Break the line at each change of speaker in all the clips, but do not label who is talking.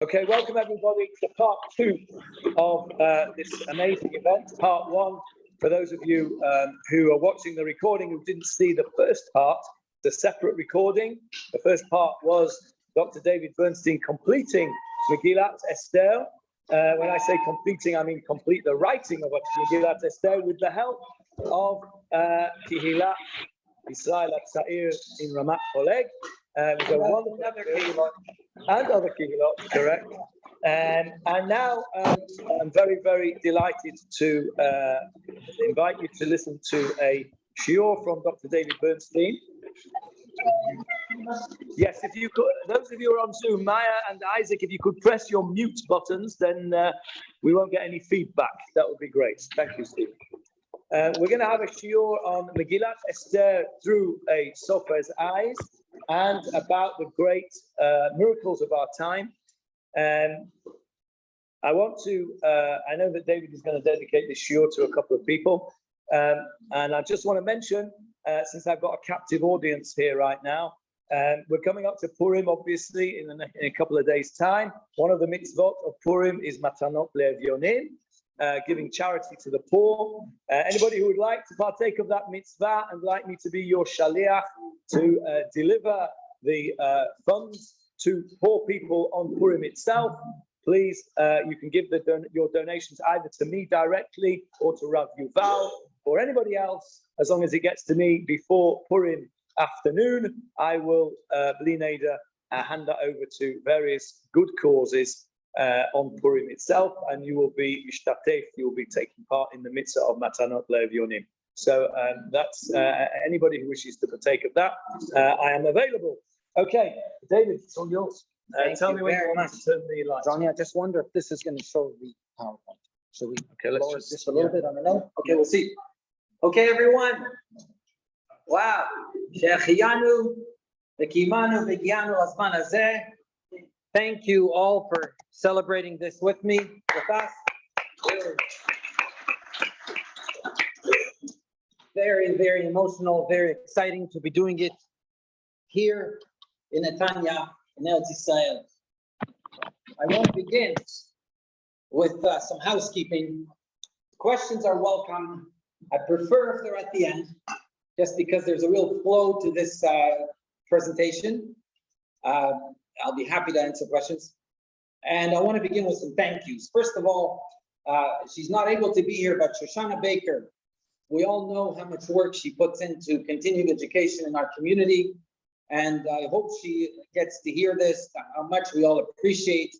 Okay, welcome everybody to part 2 of this amazing event. Part 1, for those of you who are watching the recording who didn't see the first part, the separate recording. The first part was Dr. David Bernstein completing Megilat Esther. When I say completing, I mean complete the writing of Megilat Esther with the help of Kihila Israel Tzair in Ramat Oleg. It was a wonderful and other kihilot, correct. And now I'm very, very delighted to invite you to listen to a shiur from Dr. David Bernstein. Yes, if you could, those of you who are on Zoom, Maya and Isaac, if you could press your mute buttons, then we won't get any feedback. That would be great. Thank you, Steve. We're going to have a shiur on Megilat Esther through a Sofer's eyes, and about the great miracles of our time. And I want to, I know that David is going to dedicate this shiur to a couple of people. And I just want to mention, since I've got a captive audience here right now, we're coming up to Purim, obviously, in a couple of days' time. One of the mitzvot of Purim is Matanot Le'Evyonim, giving charity to the poor. Anybody who would like to partake of that mitzvah and like me to be your shaliach to deliver the funds to poor people on Purim itself, please, you can give your donations either to me directly or to Rav Yuval or anybody else. As long as it gets to me before Purim afternoon, I will, Bli Neder, hand that over to various good causes on Purim itself, and you will be mishtatef, you will be taking part in the mitzvah of Matanot Le'Evyonim. So that's anybody who wishes to partake of that, I am available. Okay, David, it's all yours. Tell me when you want to turn the lights.
Johnny, I just wonder if this is going to show the PowerPoint. So we
let's
lower
just
this a little bit on the note.
Okay, we'll see. Okay, everyone. Wow. She'achiyanu, v'kimanu, v'gianu, l'zman hazeh.
Thank you all for celebrating this with me, with us. Very, very emotional, very exciting to be doing it here in Netanya, in Eretz Israel. I want to begin with some housekeeping. Questions are welcome. I prefer if they're at the end, just because there's a real flow to this presentation. I'll be happy to answer questions. And I want to begin with some thank yous. First of all, she's not able to be here, but Shoshana Baker, we all know how much work she puts into continuing education in our community. And I hope she gets to hear this, how much we all appreciate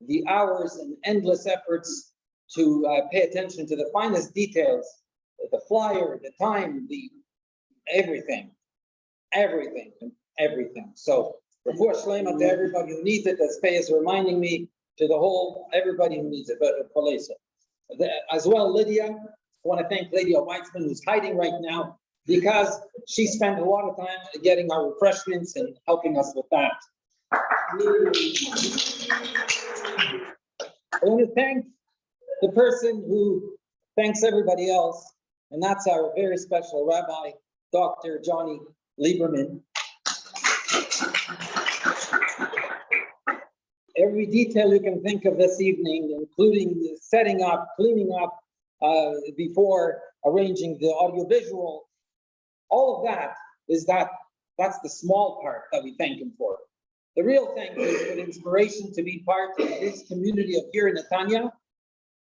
the hours and endless efforts to pay attention to the finest details, the flyer, the time, everything. So, before Shlema to everybody who needs it, as Pei is reminding me, to the whole, everybody who needs it, as well, Lydia, I want to thank Lydia Weitzman, who's hiding right now, because she spent a lot of time getting our refreshments and helping us with that. I want to thank the person who thanks everybody else, and that's our very special Rabbi, Dr. Johnny Lieberman. Every detail you can think of this evening, including the setting up, cleaning up, before arranging the audiovisual, all of that's the small part that we thank him for. The real thank you is for the inspiration to be part of this community of here in Netanya,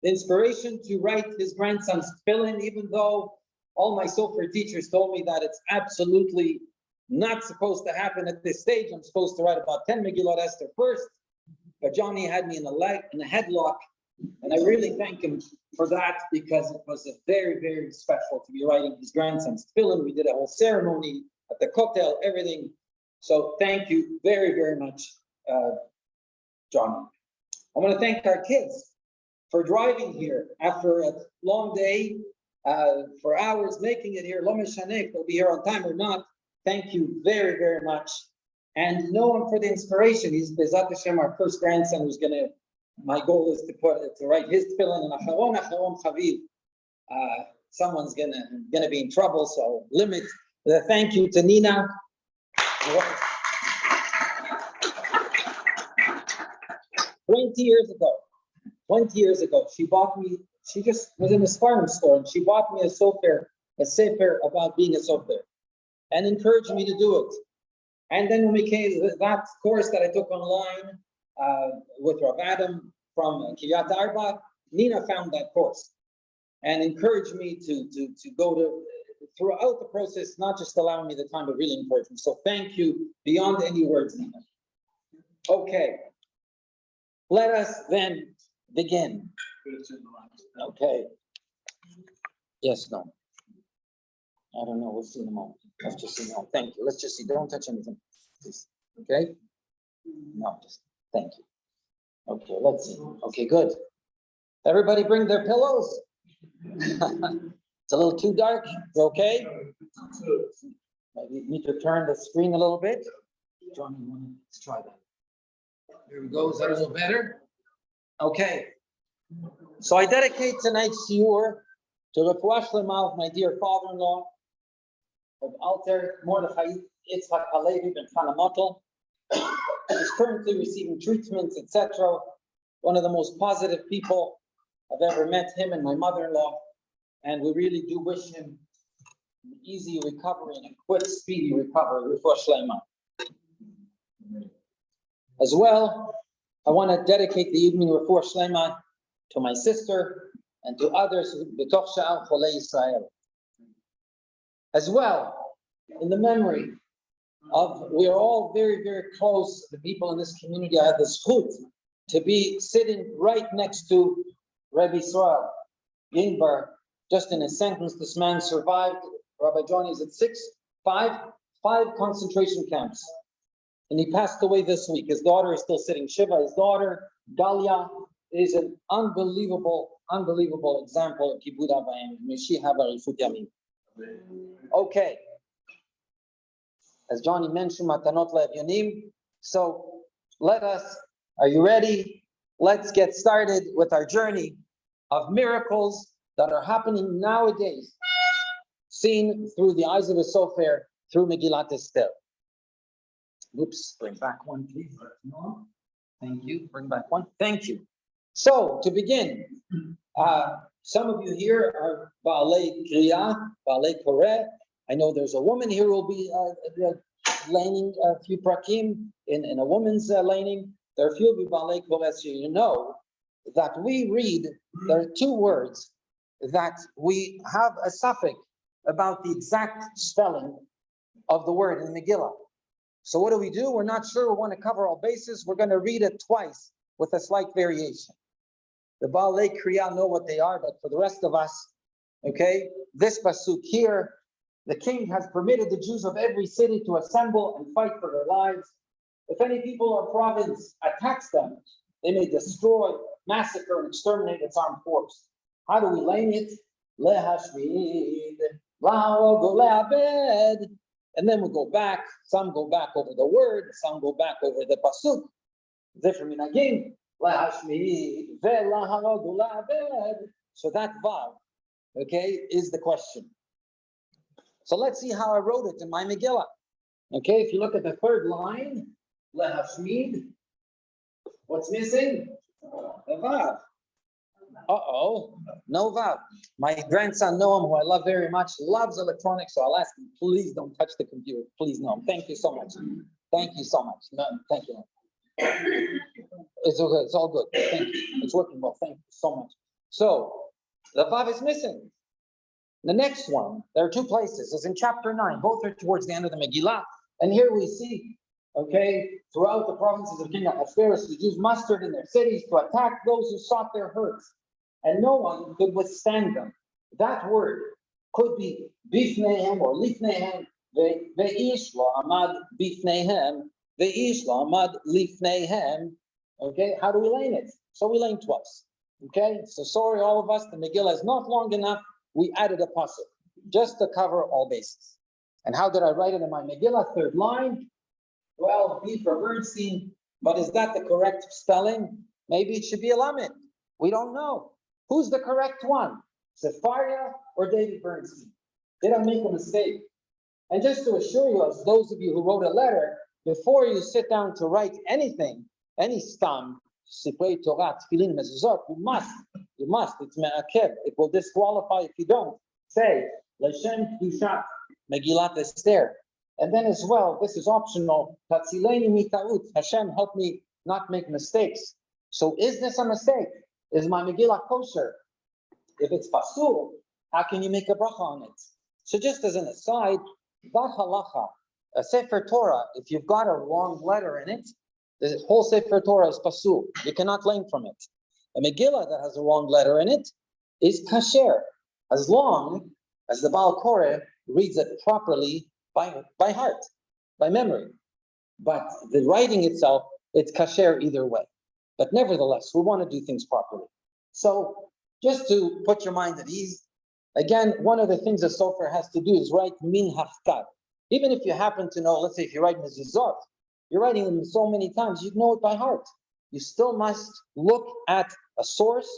the inspiration to write his grandson's tefillin, even though all my Sofer teachers told me that it's absolutely not supposed to happen at this stage. I'm supposed to write about 10 Megilat Esther first, but Johnny had me in a headlock, and I really thank him for that, because it was a very, very special to be writing his grandson's tefillin. We did a whole ceremony at the kotel, everything. So thank you very, very much, Johnny. I want to thank our kids for driving here after a long day, for hours, making it here. Lo mishaneh if they'll be here on time or not. Thank you very, very much. And Noam for the inspiration. He's Bezat Hashem, our first grandson, who's my goal is to write his tefillin and Acharon Chaviv. Someone's gonna be in trouble, so limit the thank you to Nina. 20 years ago. 20 years ago, she just was in a farm store and she bought me a sefer about being a sofer and encouraged me to do it. And then when we came to that course that I took online with Rav Adam from Kiryat Arba, Nina found that course and encouraged me to go to throughout the process, not just allowing me the time, but really encouraged me. So thank you beyond any words, Nina. Okay, let us then begin. Okay. Yes, no. I don't know. We'll see in a moment. Let's just see. No, thank you. Let's just see. Don't touch anything, please. Okay? No, just thank you. Okay, let's see. Okay, good. Everybody bring their pillows. It's a little too dark. It's okay. Maybe you need to turn the screen a little bit. Johnny, let's try that. There we go. Is that a little better? Okay. So I dedicate tonight's shiur to the Refuah Shlema of my dear father-in-law, of Alter Mordechai Yitzchak Halevi ben Chana Motel. He's currently receiving treatments, etc. One of the most positive people I've ever met, him and my mother-in-law. And we really do wish him an easy recovery and a quick, speedy recovery. Refuah Shlema. As well, I want to dedicate the evening Refuah Shlema to my sister and to others b'toch sha'al Cholei Yisrael. As well, in the memory of, we are all very, very close, the people in this community. I have the zchut to be sitting right next to Rabbi Israel Yingbar. Just in a sentence, this man survived, Rabbi Johnny, is it five concentration camps. And he passed away this week. His daughter is still sitting. Shiva, his daughter, Dalia, is an unbelievable example of Kibud Abayim. May she have a rifut yamim. Okay. As Johnny mentioned, Matanot Le'Evyonim. So are you ready? Let's get started with our journey of miracles that are happening nowadays, seen through the eyes of a Sofer, through Megilat Esther. Oops, bring back one, please. No. Thank you. Bring back one. Thank you. So, to begin, some of you here are Baalei Kriya, Baalei Koreh. I know there's a woman here who will be laning a few prakim in a woman's laning. There are a few of you Baalei Koreh, so you know that we read, there are two words that we have a suffix about the exact spelling of the word in Megillah. So what do? We're not sure. We want to cover all bases. We're going to read it twice with a slight variation. The Baalei Kriya know what they are, but for the rest of us, okay, this pasuk here, the king has permitted the Jews of every city to assemble and fight for their lives. If any people or province attacks them, they may destroy, massacre, and exterminate its armed force. How do we lane it? Lehashmid, la'od, le'abed. And then we go back. Some go back over the word. Some go back over the pasuk. Different minagim. Lehashmid, ve'la'od, le'abed. So that vav, okay, is the question. So let's see how I wrote it in my Megillah. Okay, if you look at the third line, lehashmid, what's missing? The vav. No vav. My grandson Noam, who I love very much, loves electronics, so I'll ask him, please don't touch the computer. Please, Noam. Thank you so much. Thank you so much. No, thank you. It's okay. It's all good. Thank you. It's working well. Thank you so much. So, the vav is missing. The next one, there are two places. It's in chapter 9. Both are towards the end of the Megillah. And here we see, okay, throughout the provinces of King Ahasuerus, the Jews mustered in their cities to attack those who sought their hurts. And no one could withstand them. That word could be bifnehem or lifnehem, ve'ish lo amad bifnehem, ve'ish lo amad lifnehem. Okay, how do we lane it? So we lane twice. Okay, so sorry, all of us, the Megillah is not long enough. We added a pasuk just to cover all bases. And how did I write it in my Megillah? Third line. Well, B for Bernstein, but is that the correct spelling? Maybe it should be a lamed. We don't know. Who's the correct one? Sefaria or David Bernstein? Did I make a mistake? And just to assure you, as those of you who wrote a letter, before you sit down to write anything, any stam, Sifrei Torah, Tefillin, Mezuzot, you must, it's me'akev. It will disqualify if you don't. Say, L'Shem Kedushat, Megilat Esther. And then as well, this is optional, Tatzileni mita'ut, Hashem, help me not make mistakes. So is this a mistake? Is my Megillah kosher? If it's pasul, how can you make a bracha on it? So just as an aside, that halacha, a Sefer Torah, if you've got a wrong letter in it, the whole Sefer Torah is pasul. You cannot learn from it. A Megillah that has a wrong letter in it is kasher, as long as the Baal Koreh reads it properly by heart, by memory. But the writing itself, it's kasher either way. But nevertheless, we want to do things properly. So just to put your mind at ease, again, one of the things a sofer has to do is write min haftar. Even if you happen to know, let's say if you write mezuzot, you're writing them so many times, you know it by heart. You still must look at a source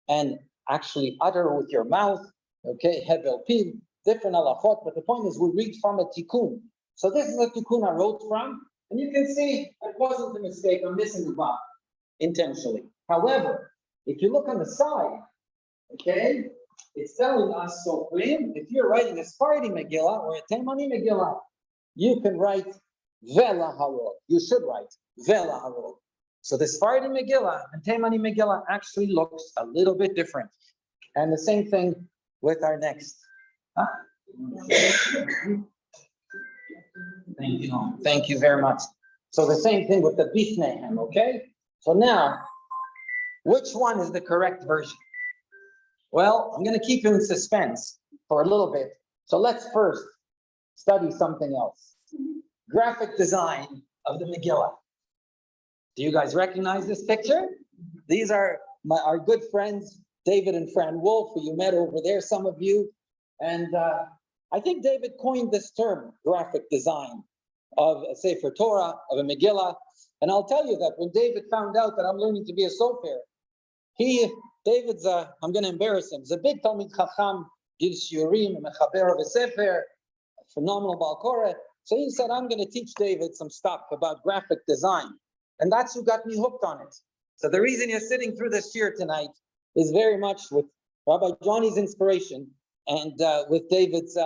and actually utter with your mouth, okay, hebel piv, different halachot, but the point is we read from a tikkun. So this is a tikkun I wrote from, and you can see it wasn't a mistake, I'm missing the bottom intentionally. However, if you look on the side, okay, it's telling us, so if you're writing a Sephardi Megillah or a Taimani Megillah, you can write Vela Harod. You should write Vela Harod. So the Sephardi Megillah and Taimani Megillah actually looks a little bit different. And the same thing with our next. Thank you very much. So the same thing with the Bifnehem, okay? So now, which one is the correct version? Well, I'm going to keep you in suspense for a little bit. So let's first study something else. Graphic design of the Megillah. Do you guys recognize this picture? These are our good friends, David and Fran Wolf, who you met over there, some of you. And I think David coined this term, graphic design, of a Sefer Torah, of a Megillah. And I'll tell you that when David found out that I'm learning to be a sofer, David's, I'm going to embarrass him. He's a big Talmid Chacham, gives shiurim, mechaber of a sefer, phenomenal Baal Koreh. So he said, I'm going to teach David some stuff about graphic design. And that's who got me hooked on it. So the reason you're sitting through this year tonight is very much with Rabbi Johnny's inspiration and with David's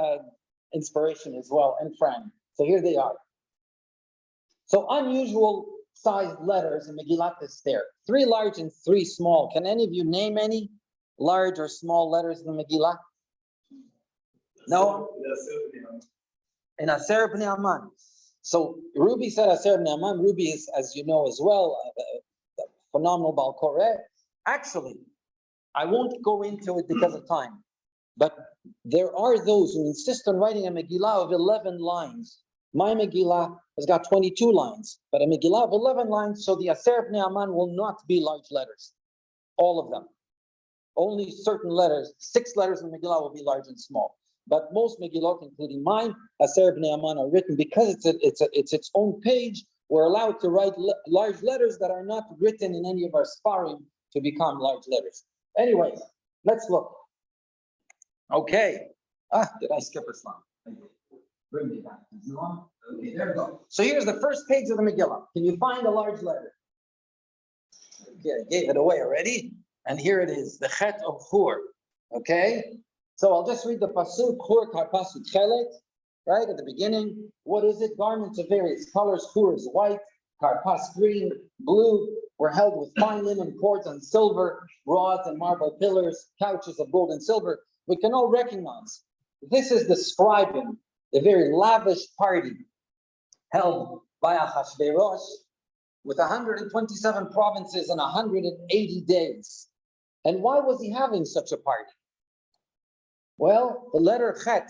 inspiration as well, and Fran. So here they are. So unusual sized letters in Megilat Esther. 3 large and 3 small. Can any of you name any large or small letters in the Megillah? No? In Aser Bnei Aman. So Ruby said Aser Bnei Aman. Ruby is, as you know as well, a phenomenal Baal Koreh. Actually, I won't go into it because of time, but there are those who insist on writing a Megillah of 11 lines. My Megillah has got 22 lines, but a Megillah of 11 lines, so the Aser Bnei Aman will not be large letters. All of them. Only certain letters, 6 letters in Megillah will be large and small. But most Megillot, including mine, Aser Bnei Aman, are written because it's its own page. We're allowed to write large letters that are not written in any of our Sfarim to become large letters. Anyways, let's look. Okay. Did I skip a slide? Bring me back. Okay, there we go. So here's the first page of the Megillah. Can you find a large letter? Okay, I gave it away already. And here it is, the Chet of Chur. Okay? So I'll just read the Pasuk, Chur Karpasut Chelet, right at the beginning. What is it? Garments of various colors. Chur is white, Karpas green, blue, were held with fine linen cords and silver, rods and marble pillars, couches of gold and silver. We can all recognize this is describing the very lavish party held by Achashverosh with 127 provinces and 180 days. And why was he having such a party? Well, the letter Chet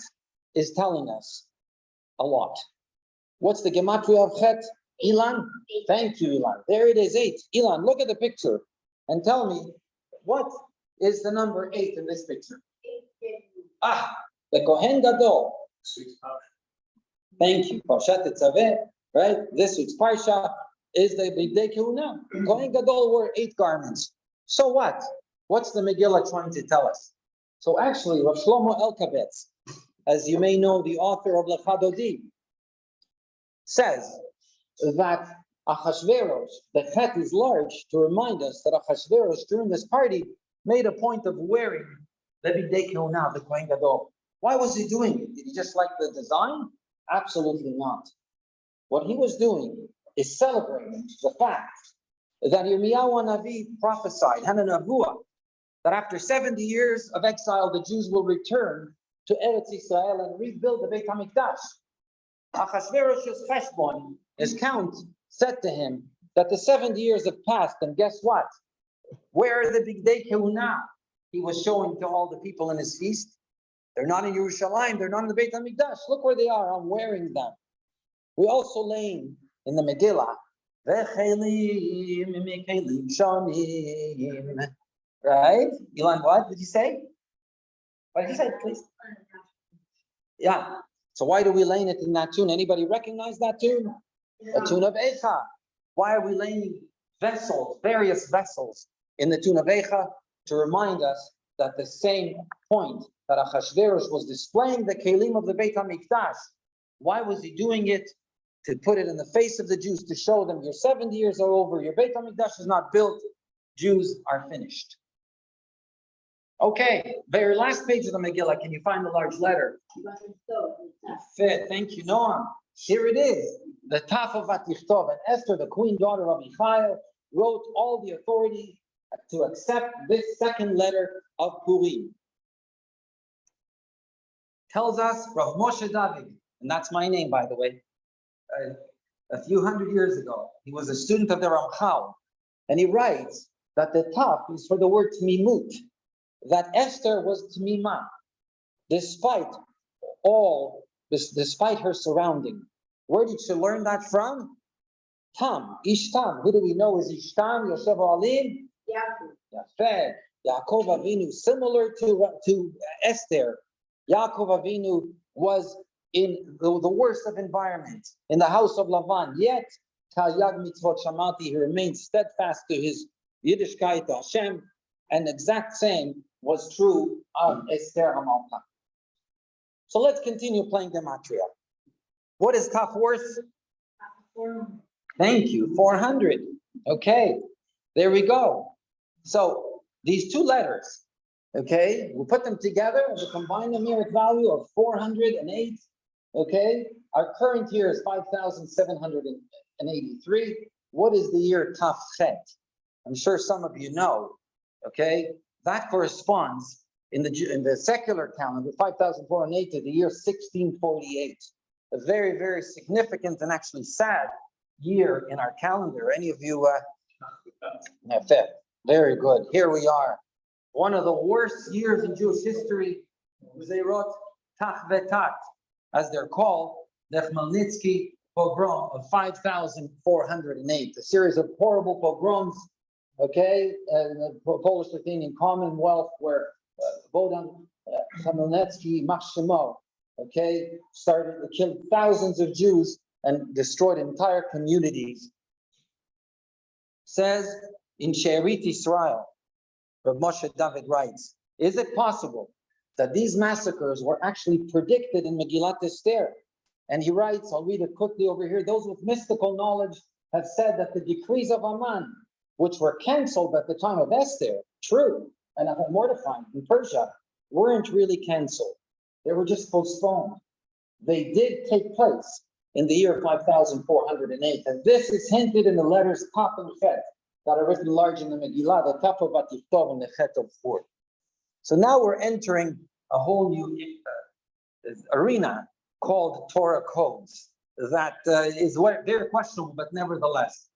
is telling us a lot. What's the gematria of Chet? Ilan? Thank you, Ilan. There it is, 8. Ilan, look at the picture and tell me, what is the number 8 in this picture? The Kohen Gadol. Thank you. Parshat Tetzaveh, right? This week's Parsha is the Bidei Kehuna. Kohen Gadol wore 8 garments. So what? What's the Megillah trying to tell us? So actually, Rav Shlomo Elkabetz, as you may know, the author of Lecha Dodi, says that Achashverosh, the chet is large to remind us that Achashverosh during this party made a point of wearing the Bigdei Kehunah, the Kohen Gadol. Why was he doing it? Did he just like the design? Absolutely not. What he was doing is celebrating the fact that Yirmiyahu Hanavi prophesied, Hananavua, that after 70 years of exile, the Jews will return to Eretz Israel and rebuild the Beit HaMikdash. Achashverosh's cheshbon, his count, said to him that the 70 years have passed, and guess what? Where are the Bigdei Kehunah he was showing to all the people in his feast? They're not in Yerushalayim, they're not in the Beit HaMikdash. Look where they are, I'm wearing them. We also laying in the Megillah, right? Ilan, what did you say? What did you say, please? Yeah. So why do we lay it in that tune? Anybody recognize that tune? A tune of Eicha. Why are we laying vessels, various vessels, in the tune of Eicha? To remind us that the same point that Achashverosh was displaying the kelim of the Beit HaMikdash. Why was he doing it? To put it in the face of the Jews, to show them your 70 years are over, your Beit HaMikdash is not built, Jews are finished. Okay, very last page of the Megillah, can you find the large letter? Thank you, Noam. Here it is, the Taf of Vatichtov, and Esther, the queen daughter of Michael, wrote all the authority to accept this second letter of Purim. Tells us Rav Moshe David, and that's my name, by the way, a few hundred years ago. He was a student of the Ramchal, and he writes that the Taf is for the word Tmimut, that Esther was Tmima, despite her surrounding. Where did she learn that from? Tam, Ishtam. Who do we know is Ishtam? Yosef Alim? Yafeh. Yaakov Avinu, similar to Esther. Yaakov Avinu was in the worst of environments, in the house of Lavan, yet Kal Yag Mitzvot Shamati, he remained steadfast to his Yiddishkeit to Hashem, and the exact same was true of Esther Hamalka. So let's continue playing Gematria. What is Kaf worth? Thank you, 400. Okay, there we go. So these two letters, okay, we'll put them together and we'll combine the numeric value of 408. Okay, our current year is 5,783. What is the year Taf Chet? I'm sure some of you know. Okay, that corresponds in the secular calendar, 5,408, to the year 1648. A very, very significant and actually sad year in our calendar. Any of you? Very good. Here we are. One of the worst years in Jewish history. They wrote Tach Vetat, as they're called, the Khmelnytsky pogrom of 5,408. A series of horrible pogroms. Okay, the Polish-Lithuanian Commonwealth, where Bohdan Khmelnytsky, Machshemo, okay, killed thousands of Jews and destroyed entire communities. Says in She'erit Israel, Rav Moshe David writes, is it possible that these massacres were actually predicted in Megilat Esther? And he writes, I'll read it quickly over here, those with mystical knowledge have said that the decrees of Aman, which were canceled at the time of Esther, true, and mortifying in Persia, weren't really canceled. They were just postponed. They did take place in the year 5,408. And this is hinted in the letters Taf and Chet that are written large in the Megillah, the Taf of Vatichtov and the Chet of 4. So now we're entering a whole new arena called Torah codes. That is very questionable, but nevertheless.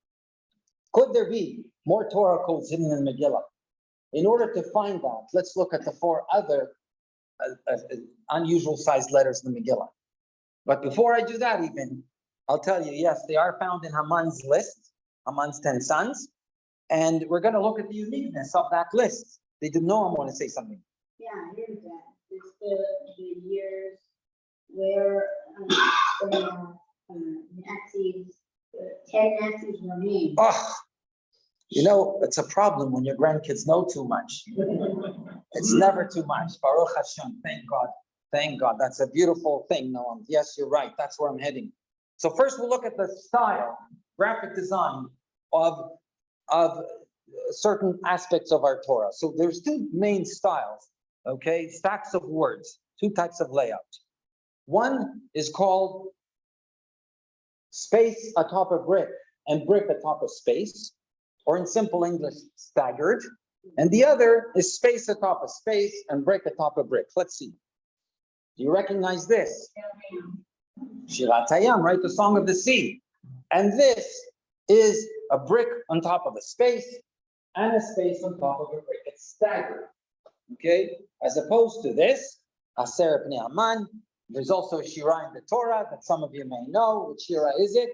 Could there be more Torah codes hidden in Megillah? In order to find that, let's look at the 4 other unusual sized letters in the Megillah. But before I do that even, I'll tell you, yes, they are found in Haman's list, Haman's 10 sons. And we're going to look at the uniqueness of that list. They do know I want to say something.
Yeah, here's that. It's the years where Nazis, 10 Nazis were named.
Oh, you know, it's a problem when your grandkids know too much. It's never too much. Baruch Hashem, thank God. Thank God. That's a beautiful thing, Noam. Yes, you're right. That's where I'm heading. So first we'll look at the style graphic design of certain aspects of our Torah. So there's two main styles, okay? Stacks of words, two types of layout. One is called space atop a brick and brick atop a space, or in simple English, staggered. And the other is space atop a space and brick atop a brick. Let's see. Do you recognize this? Shirat Hayam, right? The Song of the Sea. And this is a brick on top of a space and a space on top of a brick. It's staggered, okay? As opposed to this, Aser Bnei Aman. There's also a Shira in the Torah that some of you may know. Which Shira is it?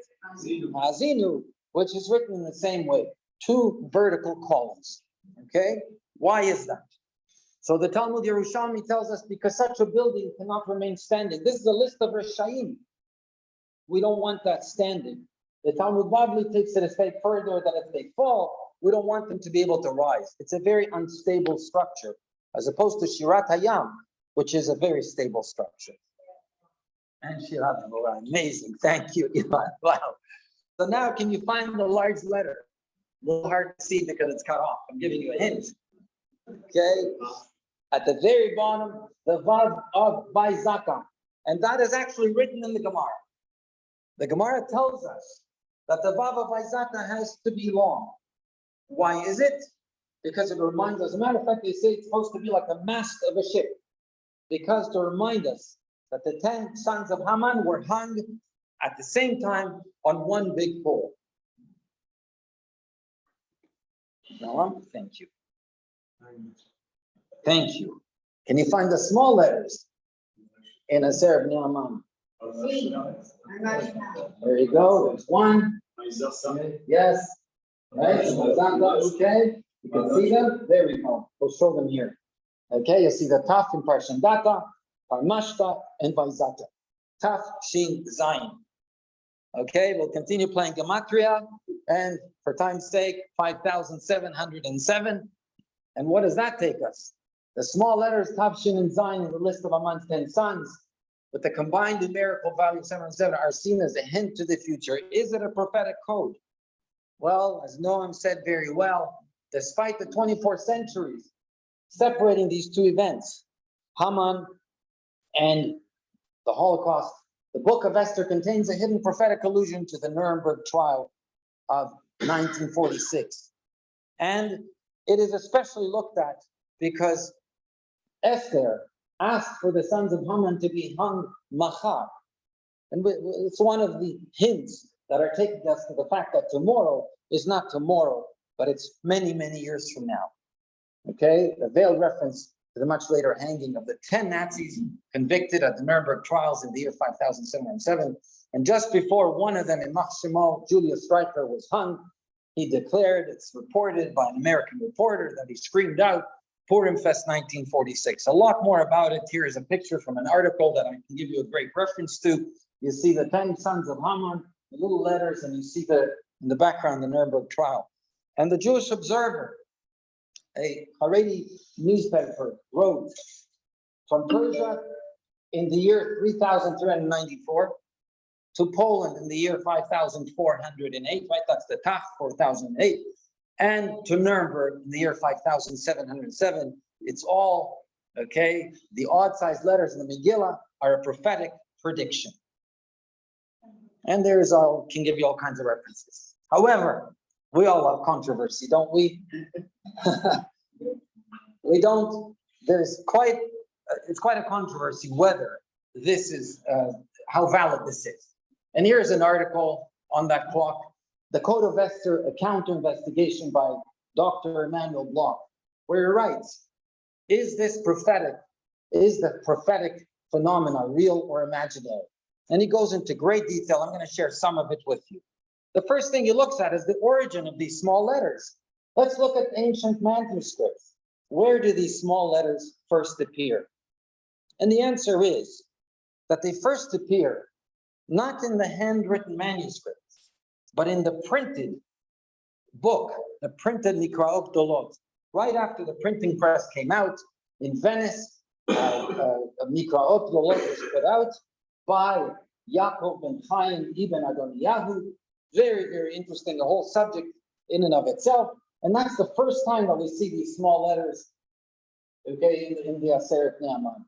Azinu, which is written in the same way. Two vertical columns, okay? Why is that? So the Talmud Yerushalmi tells us because such a building cannot remain standing. This is a list of Rishayim. We don't want that standing. The Talmud Bavli takes it a step further that if they fall, we don't want them to be able to rise. It's a very unstable structure, as opposed to Shirat Hayam, which is a very stable structure. And Shirat Hayam, amazing. Thank you, Ivan. Wow. So now can you find the large letter? A little hard to see because it's cut off. I'm giving you a hint. Okay. At the very bottom, the Vav of Vaizaka. And that is actually written in the Gemara. The Gemara tells us that the Vav of Vaizaka has to be long. Why is it? Because it reminds us, as a matter of fact, they say it's supposed to be like the mast of a ship. Because to remind us that the 10 sons of Haman were hung at the same time on one big pole. Thank you. Thank you. Can you find the small letters in Aser Bnei Aman? There you go. There's one. Yes. Right. Okay. You can see them. There we go. We'll show them here. Okay. You see the Taf in Parshandata, Parmashta, and Vaizata. Taf, Shin, Zayin. Okay. We'll continue playing Gematria, and for time's sake, 5,707. And what does that take us? The small letters Tav, Shin, and Zayin in the list of Aman's 10 sons, with the combined numerical value 707, are seen as a hint to the future. Is it a prophetic code? Well, as Noam said very well, despite the 24 centuries separating these two events, Haman and the Holocaust, the book of Esther contains a hidden prophetic allusion to the Nuremberg trial of 1946. And it is especially looked at because Esther asked for the sons of Haman to be hung machar. And it's one of the hints that are taking us to the fact that tomorrow is not tomorrow, but it's many, many years from now. Okay, a veiled reference to the much later hanging of the 10 Nazis convicted at the Nuremberg trials in the year 5707. And just before one of them, Imach Shemo, Julius Streicher, was hung, he declared, it's reported by an American reporter, that he screamed out, Purim Fest 1946. A lot more about it. Here is a picture from an article that I can give you a great reference to. You see the 10 sons of Haman, the little letters, and you see in the background the Nuremberg trial. And the Jewish Observer, a Haredi newspaper, wrote from Persia in the year 3394 to Poland in the year 5408, right? That's the Tach, 4008, and to Nuremberg in the year 5707. It's all, okay, the odd-sized letters in the Megillah are a prophetic prediction. And can give you all kinds of references. However, we all love controversy, don't we? We don't. It's quite a controversy whether this is, how valid this is. And here's an article on that clock, The Code of Esther, a counter investigation by Dr. Emmanuel Bloch, where he writes, is the prophetic phenomena real or imaginary? And he goes into great detail. I'm going to share some of it with you. The first thing he looks at is the origin of these small letters. Let's look at ancient manuscripts. Where do these small letters first appear? And the answer is that they first appear not in the handwritten manuscripts, but in the printed book, the printed Mikraot Dolot. Right after the printing press came out in Venice, Mikraot Dolot was put out by Yaakov ben Chaim ibn Adoniyahu, Very, very interesting, the whole subject in and of itself. And that's the first time that we see these small letters, okay, in the Aseret Ne'aman.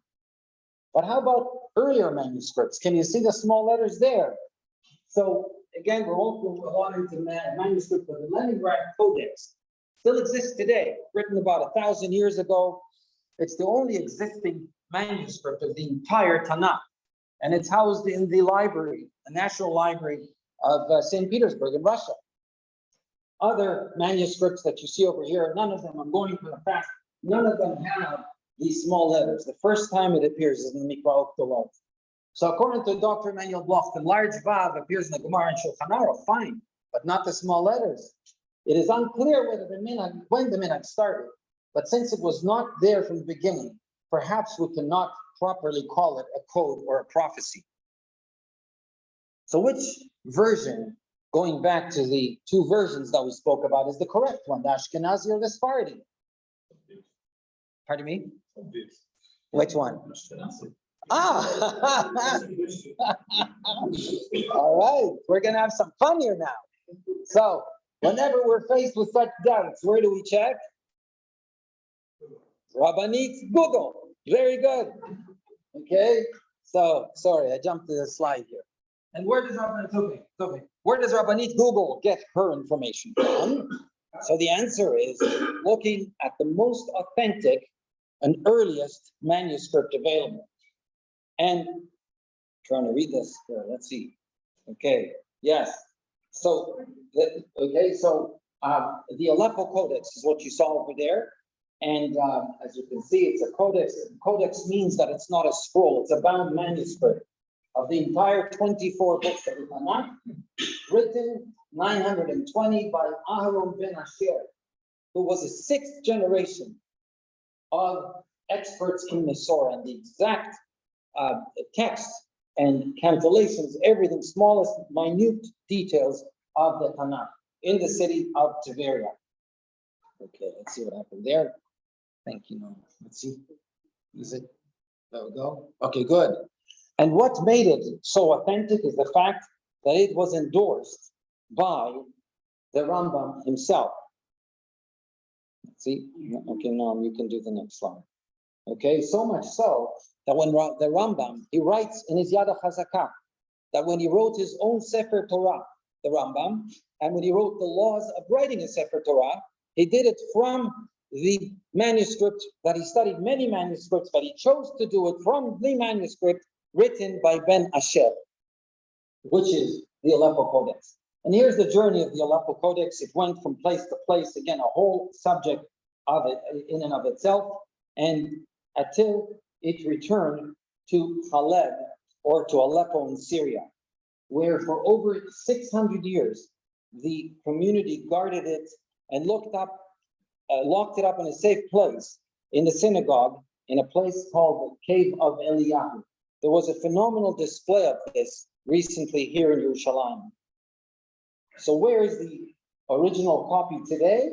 But how about earlier manuscripts? Can you see the small letters there? So again, we're on into manuscript of the Leningrad Codex. Still exists today, written about 1,000 years ago. It's the only existing manuscript of the entire Tanakh. And it's housed in the library, the National Library of St. Petersburg in Russia. Other manuscripts that you see over here, none of them, I'm going for the fast, none of them have these small letters. The first time it appears is in the Mikvah Uktolot. So according to Dr. Emmanuel Bloch, the large Vav appears in the Gemara and Shulchan Aruch, fine, but not the small letters. It is unclear whether when the minhag started, but since it was not there from the beginning, perhaps we cannot properly call it a code or a prophecy. So which version, going back to the two versions that we spoke about, is the correct one, the Ashkenazi or the Sephardi? Pardon me? Which one? Ah! All right, we're going to have some fun here now. So, whenever we're faced with such doubts, where do we check? Rabbanit Google. Very good. Okay, so, sorry, I jumped to the slide here. And where does Rabbanit Google get her information from? So the answer is looking at the most authentic and earliest manuscript available. And trying to read this here, let's see. Okay, yes. So, the Aleppo Codex is what you saw over there. And as you can see, it's a codex. Codex means that it's not a scroll, it's a bound manuscript of the entire 24 books of the Tanakh, written 920 by Aharon ben Asher, who was a sixth generation of experts in Masorah, and the exact text and cancellations, everything, smallest, minute details of the Tanakh in the city of Tiberia. Okay, let's see what happened there. Thank you. No, let's see. Is it? There we go. Okay, good. And what made it so authentic is the fact that it was endorsed by the Rambam himself. See? Okay, Noam, you can do the next slide. Okay, so much so that when the Rambam, he writes in his Yad HaChazakah that when he wrote his own Sefer Torah, the Rambam, and when he wrote the laws of writing a Sefer Torah, he did it from the manuscript that he studied, many manuscripts, but he chose to do it from the manuscript written by Ben Asher, which is the Aleppo Codex. And here's the journey of the Aleppo Codex. It went from place to place, again, a whole subject of it in and of itself, and until it returned to Haleb, or to Aleppo in Syria, where for over 600 years, the community guarded it and locked it up in a safe place in the synagogue, in a place called the Cave of Eliyahu. There was a phenomenal display of this recently here in Yerushalayim. So where is the original copy today?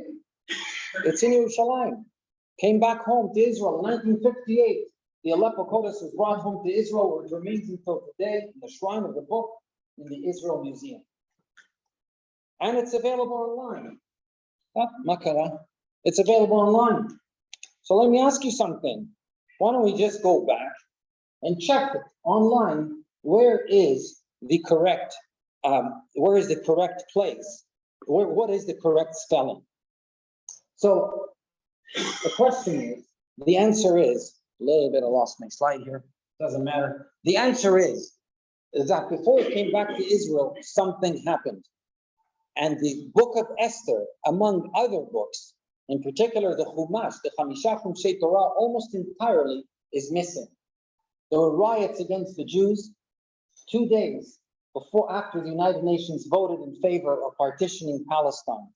It's in Yerushalayim. Came back home to Israel in 1958. The Aleppo Codex was brought home to Israel, where it remains until today in the shrine of the book in the Israel Museum. And it's available online. Makara. It's available online. So let me ask you something. Why don't we just go back and check it online? Where is the correct place? What is the correct spelling? So the question is, the answer is, a little bit, I lost my slide here, doesn't matter. The answer is that before it came back to Israel, something happened. And the book of Esther, among other books, in particular the Chumash, the Chamisha Chumshei Torah, almost entirely is missing. There were riots against the Jews 2 days after the United Nations voted in favor of partitioning Palestine.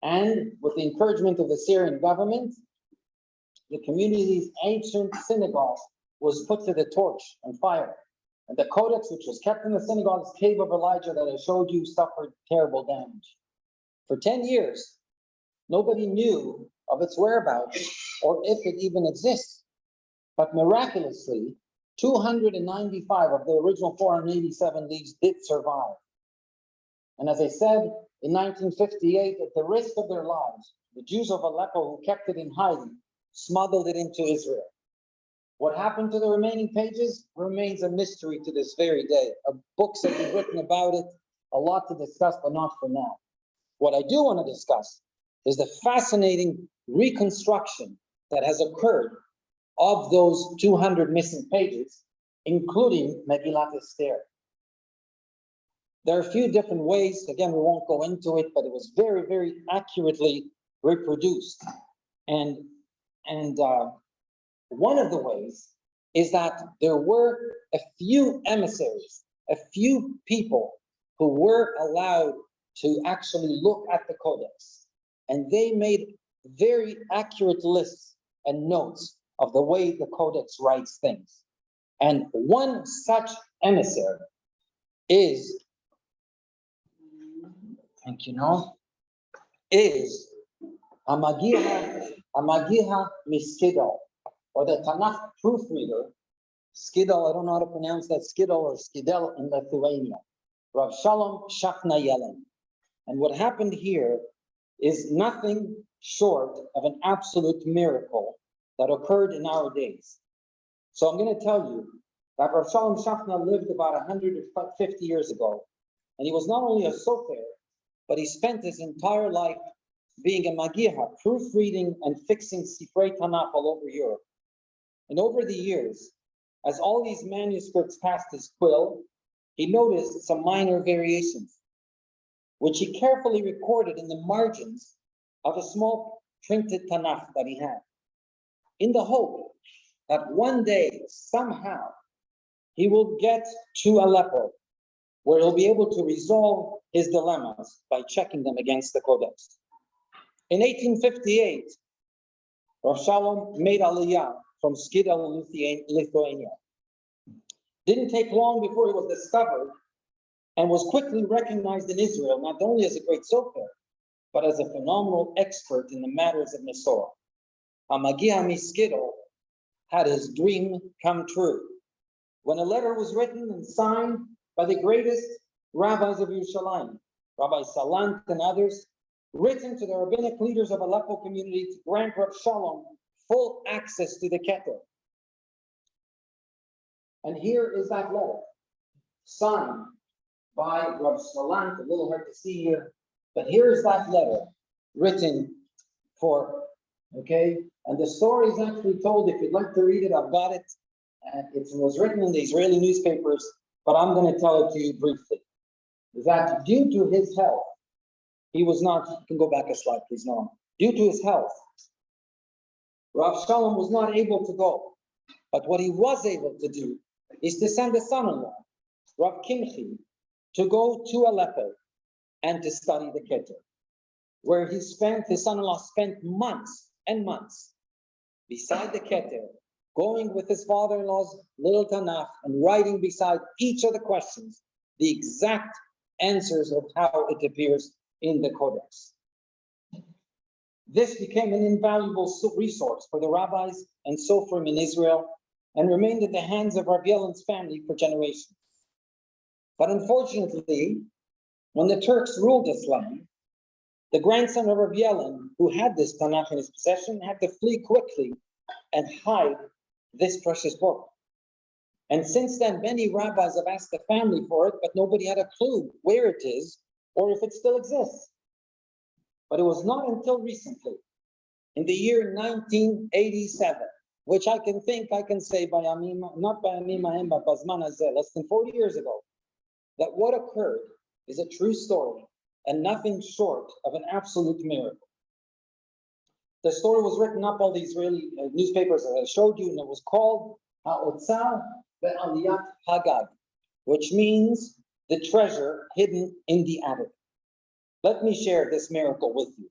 And with the encouragement of the Syrian government, the community's ancient synagogue was put to the torch and fire. And the codex, which was kept in the synagogue's cave of Elijah that I showed you, suffered terrible damage. For 10 years, nobody knew of its whereabouts or if it even exists. But miraculously, 295 of the original 487 leaves did survive. And as I said, in 1958, at the risk of their lives, the Jews of Aleppo who kept it in hiding smuggled it into Israel. What happened to the remaining pages remains a mystery to this very day. Books have been written about it, a lot to discuss, but not for now. What I do want to discuss is the fascinating reconstruction that has occurred of those 200 missing pages, including Megilat Esther. There are a few different ways, again, we won't go into it, but it was very, very accurately reproduced. And one of the ways is that there were a few emissaries, a few people who were allowed to actually look at the codex. And they made very accurate lists and notes of the way the codex writes things. And one such emissary is, is a Megillah Miskidol, or the Tanakh proofreader. Skidol, I don't know how to pronounce that, Skidol or Skidel in Lithuania. Rav Shalom Shachna Yellen. And what happened here is nothing short of an absolute miracle that occurred in our days. So I'm going to tell you that Rav Shalom Shachna lived about 150 years ago. And he was not only a Sofer, but he spent his entire life being a Magiha, proofreading and fixing Sifrei Tanakh all over Europe. And over the years, as all these manuscripts passed his quill, he noticed some minor variations, which he carefully recorded in the margins of a small printed Tanakh that he had, in the hope that one day, somehow, he will get to Aleppo, where he'll be able to resolve his dilemmas by checking them against the Codex. In 1858, Rav Shalom made Aliyah from Skidel, Lithuania. Didn't take long before he was discovered and was quickly recognized in Israel, not only as a great Sofer, but as a phenomenal expert in the matters of Mesorah. Hamagia Miskidol had his dream come true when a letter was written and signed by the greatest rabbis of Yerushalayim, Rabbi Salant and others, written to the rabbinic leaders of Aleppo community to grant Rav Shalom full access to the Keter. And here is that letter, signed by Rav Salant, a little hard to see here, but here is that letter written for, okay? And the story is actually told, if you'd like to read it, I've got it. It was written in the Israeli newspapers, but I'm going to tell it to you briefly. That due to his health, he was not, you can go back a slide, please, Noam. Due to his health, Rav Shalom was not able to go. But what he was able to do is to send a son-in-law, Rav Kimchi, to go to Aleppo and to study the Keter, where his son-in-law spent months and months beside the Keter, going with his father-in-law's little Tanakh and writing beside each of the questions the exact answers of how it appears in the Codex. This became an invaluable resource for the rabbis and Sofrim in Israel and remained in the hands of Rabbi Yellen's family for generations. But unfortunately, when the Turks ruled this land, the grandson of Rabbi Yellen, who had this Tanakh in his possession, had to flee quickly and hide this precious book. And since then, many rabbis have asked the family for it, but nobody had a clue where it is or if it still exists. But it was not until recently, in the year 1987, which I can say by Amima, not by Amima, but Bazman Azeh, less than 40 years ago, that what occurred is a true story and nothing short of an absolute miracle. The story was written up all the Israeli newspapers as I showed you, and it was called Ha'otzar Be'aliyat Hagag, which means the treasure hidden in the attic. Let me share this miracle with you.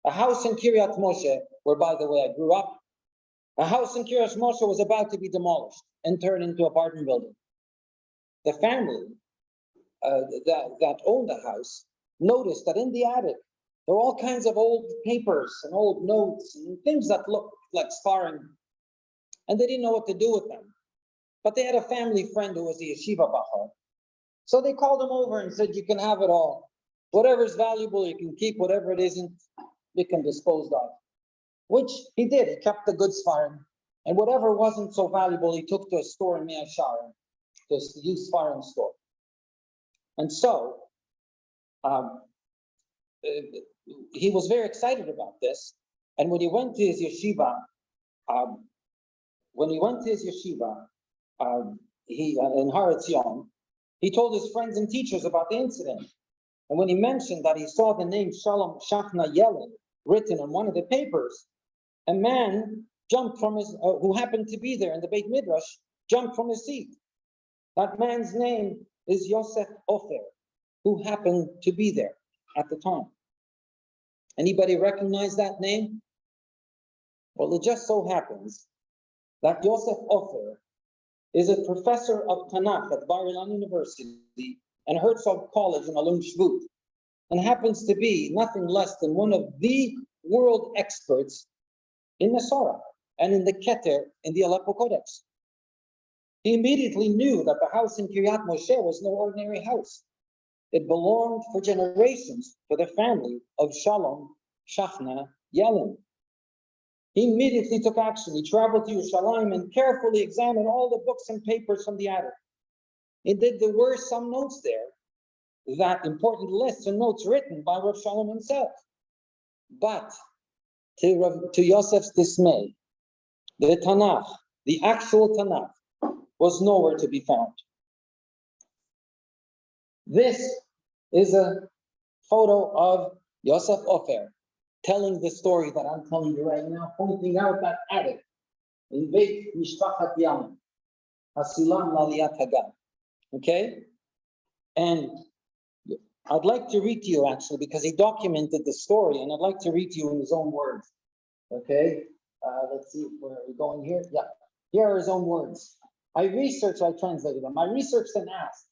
A house in Kiryat Moshe, where, by the way, I grew up, a house in Kiryat Moshe was about to be demolished and turned into an apartment building. The family that owned the house noticed that in the attic, there were all kinds of old papers and old notes and things that looked like sparring. And they didn't know what to do with them. But they had a family friend who was the yeshiva bachar. So they called him over and said, you can have it all. Whatever's valuable, you can keep. Whatever it isn't, you can dispose of. Which he did. He kept the good Sfarim. And whatever wasn't so valuable, he took to a store in Mea Sharim, to the used Sfarim store. And so, he was very excited about this. And when he went to his yeshiva, he in Har Etzion, he told his friends and teachers about the incident. And when he mentioned that he saw the name Shalom Shachna Yellen written on one of the papers, a man jumped from his, who happened to be there in the Beit Midrash, jumped from his seat. That man's name is Yosef Ofer, who happened to be there at the time. Anybody recognize that name? Well, it just so happens that Yosef Ofer is a professor of Tanakh at Bar Ilan University and Herzog College in Alun Shvut, and happens to be nothing less than one of the world experts in Masorah and in the Keter in the Aleppo Codex. He immediately knew that the house in Kiryat Moshe was no ordinary house. It belonged for generations to the family of Shalom Shachna Yellen. He immediately took action. He traveled to Yerushalayim and carefully examined all the books and papers from the attic. There were some notes there, that important lists and notes written by Rav Shalom himself. But to Yosef's dismay, the Tanakh, the actual Tanakh, was nowhere to be found. This is a photo of Yosef Ofer telling the story that I'm telling you right now, pointing out that attic in Beit Mishpachat Yam, Hasulam Laliyat Hagan. Okay? And I'd like to read to you actually, because he documented the story, and I'd like to read to you in his own words. Okay? Let's see, where are we going here? Yeah, here are his own words. I translated them. I researched and asked,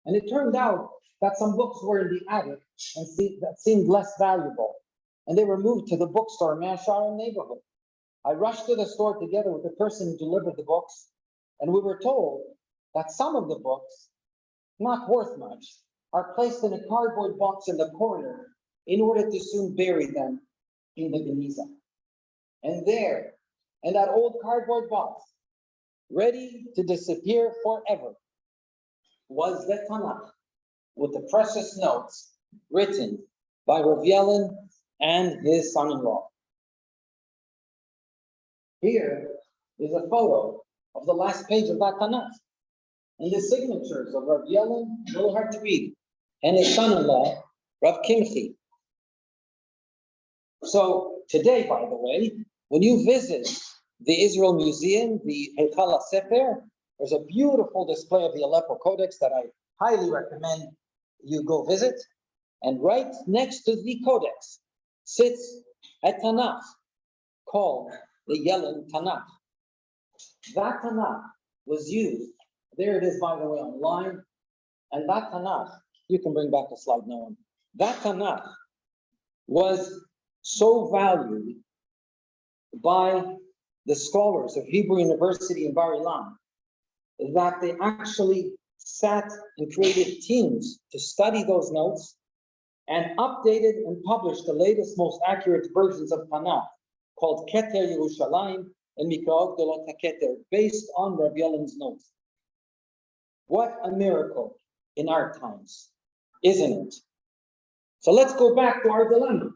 and it turned out that some books were in the attic and that seemed less valuable, and they were moved to the bookstore in Mea Sharim neighborhood. I rushed to the store together with the person who delivered the books, and we were told that some of the books, not worth much, are placed in a cardboard box in the corner in order to soon bury them in the Geniza. And there, in that old cardboard box, ready to disappear forever, was the Tanakh with the precious notes written by Rav Yellen and his son-in-law. Here is a photo of the last page of that Tanakh, and the signatures of Rav Yellen, a little hard to read, and his son-in-law, Rav Kimchi. So today, by the way, when you visit the Israel Museum, the Heichal HaSefer, there's a beautiful display of the Aleppo Codex that I highly recommend you go visit. And right next to the Codex sits a Tanakh called the Yellen Tanakh. That Tanakh was used, there it is by the way online, and that Tanakh, you can bring back a slide now. That Tanakh was so valued by the scholars of Hebrew University in Bar Ilan that they actually sat and created teams to study those notes and updated and published the latest, most accurate versions of Tanakh called Keter Yerushalayim and Mikraot Gdolot HaKeter, based on Rav Yellen's notes. What a miracle in our times, isn't it? So let's go back to our dilemma.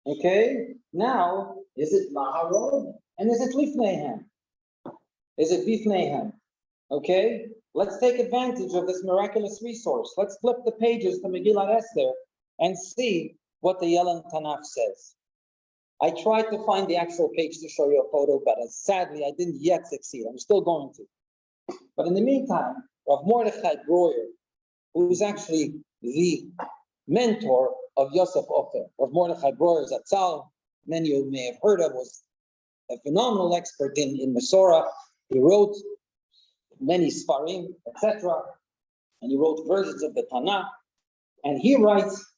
Okay, now, is it Maharod and is it Lifneihem? Is it Bifneihem? Okay, let's take advantage of this miraculous resource. Let's flip the pages to Megilat Esther and see what the Yellen Tanakh says. I tried to find the actual page to show you a photo, but sadly I didn't yet succeed. I'm still going to. But in the meantime, Rav Mordechai Breuer, who's actually the mentor of Yosef Ofer. Rav Mordechai Breuer Zatzal, many of you may have heard of, was a phenomenal expert in Masorah. He wrote many Sfarim, etc. And he wrote versions of the Tanakh. And he writes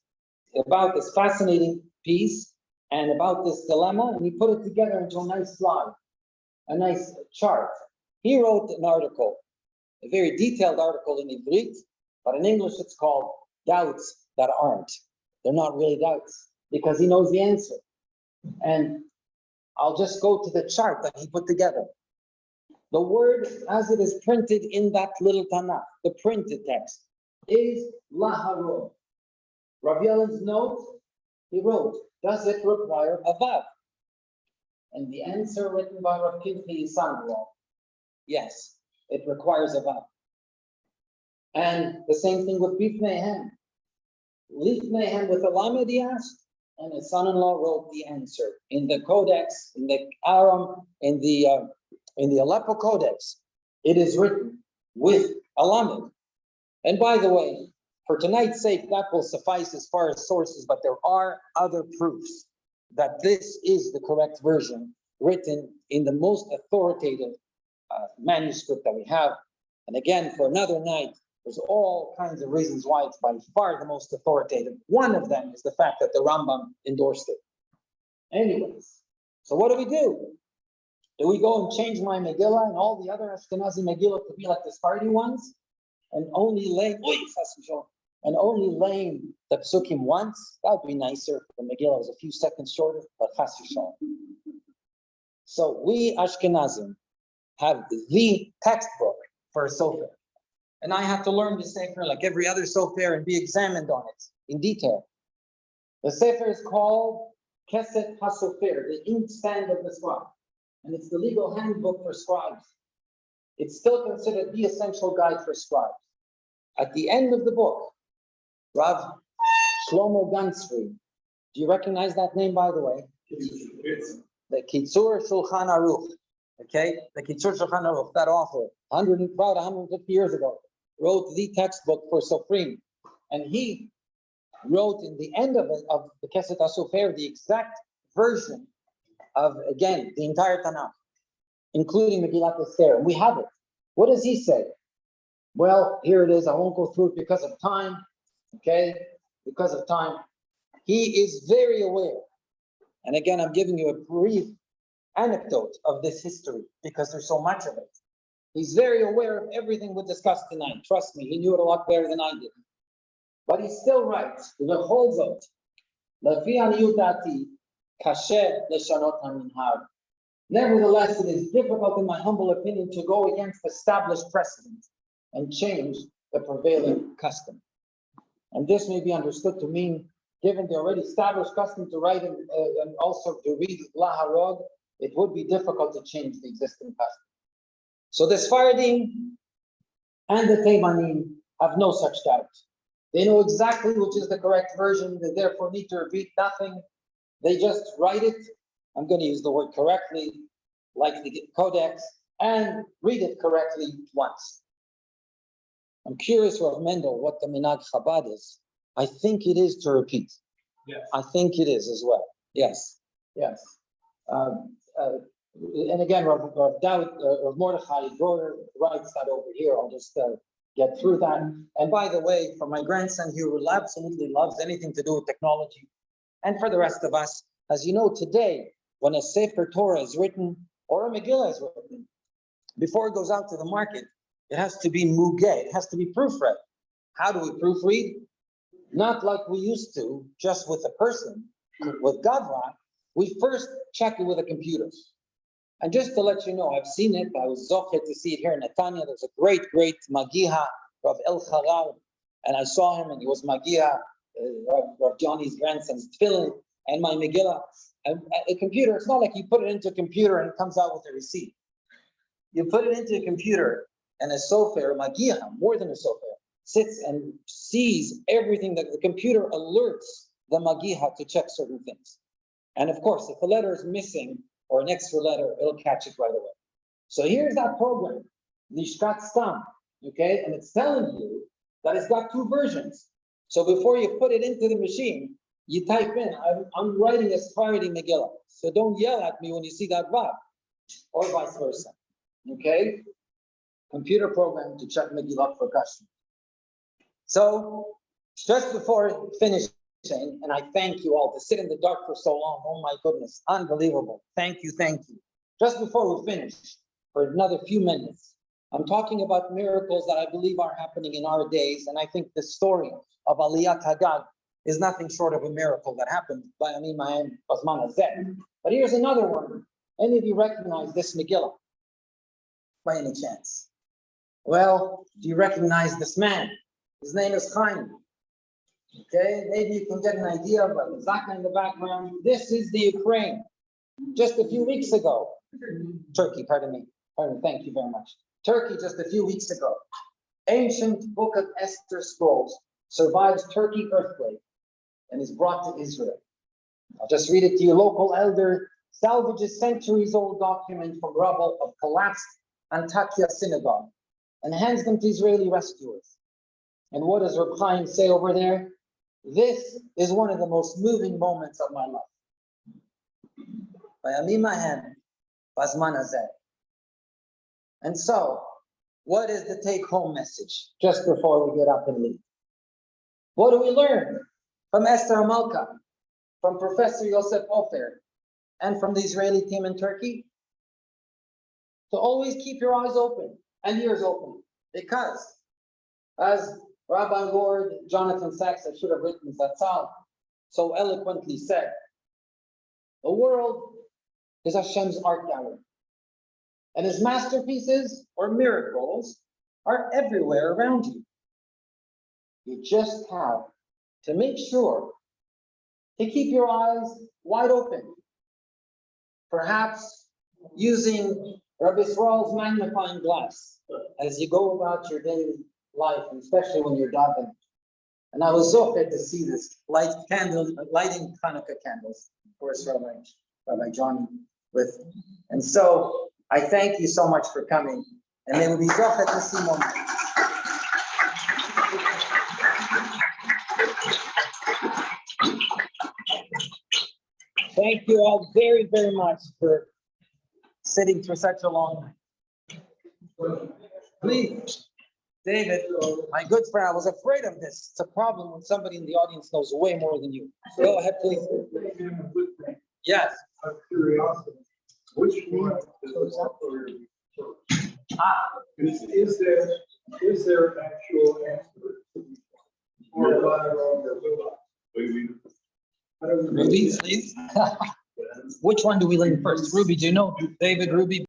about this fascinating piece and about this dilemma, and he put it together into a nice slide, a nice chart. He wrote an article, a very detailed article in Ivrit, But in English, it's called doubts that aren't. They're not really doubts because he knows the answer. And I'll just go to the chart that he put together. The word, as it is printed in that little Tanakh, the printed text, is laharod. Rav Yelen's note, he wrote, does it require a vav? And the answer written by Rav Kinfi is yes, it requires a vav. And the same thing with Bifnehem. Lifnehem with a lamed, he asked, and his son-in-law wrote the answer in the Codex, in the Aram, in the Aleppo Codex. It is written with a lamed. And by the way, for tonight's sake, that will suffice as far as sources, but there are other proofs that this is the correct version, written in the most authoritative manuscript that we have. And again, for another night, there's all kinds of reasons why it's by far the most authoritative. One of them is the fact that the Rambam endorsed it. Anyways, so what do? Do we go and change my Megillah and all the other Ashkenazi Megillah to be like the Sephardi ones? And only lame the psukim once? That would be nicer. The Megillah was a few seconds shorter, but chas v'shalom. So we Ashkenazim have the textbook for a Sofer. And I have to learn the Sefer like every other Sofer and be examined on it in detail. The Sefer is called Keset HaSofer, the inkstand of the scribe. And it's the legal handbook for scribes. It's still considered the essential guide for scribes. At the end of the book, Rav Shlomo Ganzfried, do you recognize that name, by the way? The Kitzur Shulchan Aruch, okay? The Kitzur Shulchan Aruch, that author, about 150 years ago, wrote the textbook for Sofrim. And he wrote in the end of it, of the Keset HaSofer, the exact version of, again, the entire Tanakh, including Megilat Esther. And we have it. What does he say? Well, here it is. I won't go through it because of time, okay? Because of time. He is very aware. And again, I'm giving you a brief anecdote of this history because there's so much of it. He's very aware of everything we discussed tonight. Trust me, he knew it a lot better than I did. But he still writes, nevertheless, it is difficult, in my humble opinion, to go against established precedent and change the prevailing custom. And this may be understood to mean, given the already established custom to write and also to read Laharod, it would be difficult to change the existing custom. So the Sephardim and the Teimanim have no such doubt. They know exactly which is the correct version. They therefore need to repeat nothing. They just write it, I'm going to use the word correctly, like the Codex, and read it correctly once. I'm curious, Rav Mendel, what the Minhag Chabad is. I think it is to repeat. Yes. I think it is as well. Yes, yes. And again, Rav Mordechai Broder writes that over here. I'll just get through that. And by the way, for my grandson, who absolutely loves anything to do with technology, and for the rest of us, as you know, today, when a Sefer Torah is written, or a Megillah is written, before it goes out to the market, it has to be mugeh, it has to be proofread. How do we proofread? Not like we used to, just with a person. With Gavra, we first check it with a computer. And just to let you know, I've seen it. I was zochet to see it here in Netanya. There's a great Magiha, Rav El Charal, and I saw him, and he was Magiha, Rav Johnny's grandson's tefillin, and my Megillah. A computer, it's not like you put it into a computer and it comes out with a receipt. You put it into a computer, and a Sofer, Magiha, more than a Sofer, sits and sees everything that the computer alerts the Magiha to check certain things. And of course, if a letter is missing or an extra letter, it'll catch it right away. So here's that program, Lishkat Stam, okay? And it's telling you that it's got two versions. So before you put it into the machine, you type in, I'm writing a Sephardi Megillah. So don't yell at me when you see that vav, or vice versa, okay? Computer program to check Megillah for custom. So just before finishing, and I thank you all to sit in the dark for so long. Oh my goodness, unbelievable. Thank you, thank you. Just before we finish, for another few minutes, I'm talking about miracles that I believe are happening in our days, and I think the story of Aliyat Hagag is nothing short of a miracle that happened by Amin Ma'am Bazman Hazeh. But here's another one. Any of you recognize this Megillah by any chance? Well, do you recognize this man? His name is Chaim. Okay, maybe you can get an idea of Zaka in the background. This is the Ukraine. Just a few weeks ago, Turkey, pardon me, thank you very much. Turkey just a few weeks ago. Ancient Book of Esther scrolls survives Turkey earthquake and is brought to Israel. I'll just read it to you. Local elder salvages centuries-old document from rubble of collapsed Antakya synagogue and hands them to Israeli rescuers. And what does Reb Chaim say over there? This is one of the most moving moments of my life. By Ami Mahem, Bazman Hazeh. And so, what is the take-home message just before we get up and leave? What do we learn from Esther Amalka, from Professor Yosef Ofer, and from the Israeli team in Turkey? To always keep your eyes open and ears open, because as Rabbi Lord Jonathan Sachs, I should have written Zatzal, so eloquently said, the world is Hashem's art gallery, and his masterpieces or miracles are everywhere around you. You just have to make sure to keep your eyes wide open, perhaps using Rabbi Yisrael's magnifying glass as you go about your daily life, and especially when you're davening. And I was so glad to see this lighting Hanukkah candles, of course, Rabbi Johnny with. And so I thank you so much for coming, and they will be so glad to see more. Thank you all very, very much for sitting through such a long night. Please. David, my good friend, I was afraid of this. It's a problem when somebody in the audience knows way more than you. Go ahead, please. Yes.
Out of curiosity, which one is the popular church? Is there an actual answer?
Ruby, please. Which one do we learn first? Ruby, do you know? David, Ruby.